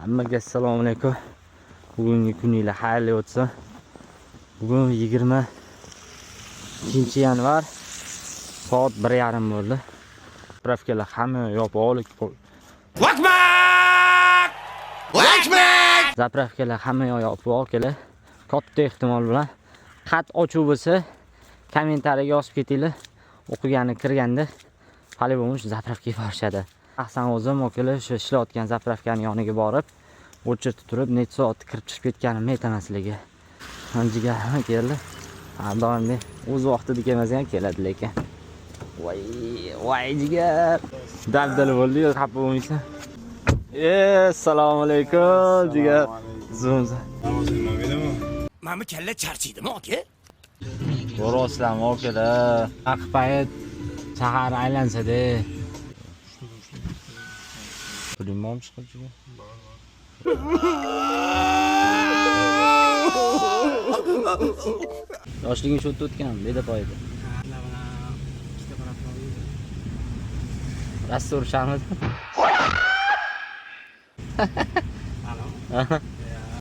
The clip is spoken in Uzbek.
Hammaga assalomu alaykum. Bugungi kuningiz xayrli o'tsin. Bugun 22-yanvar. Soat 1:30 bo'ldi. Zapravkalar hamma yopib oldik. Zapravkalar hamma yopib oldilar. Katta ehtimol bilan xat ochuv bo'lsa, kommentariyaga yozib ketinglar. O'qigani kirganda hali zapravkaga borishadi. Ahsan o'zim o'kili shu ishlayotgan zapravkaning yoniga borib, o'chirtib turib, necha soat kirib chiqib ketganimni aytaman sizlarga. Jigarim keldi. Doimli o'z vaqtida kelmasa ham keladi lekin. Voy jigar. Daldal bo'ldi-yu, xafa bo'lmaysan. Assalomu alaykum jigar. Zo'm. Mana kalla charchaydimi aka? Boroslam okada. Aqpayet shahar aylansa-da. Pulim chiqib jigar. Yoshliging shu o'tgan, beda poyida. Rastur shamid. Alo.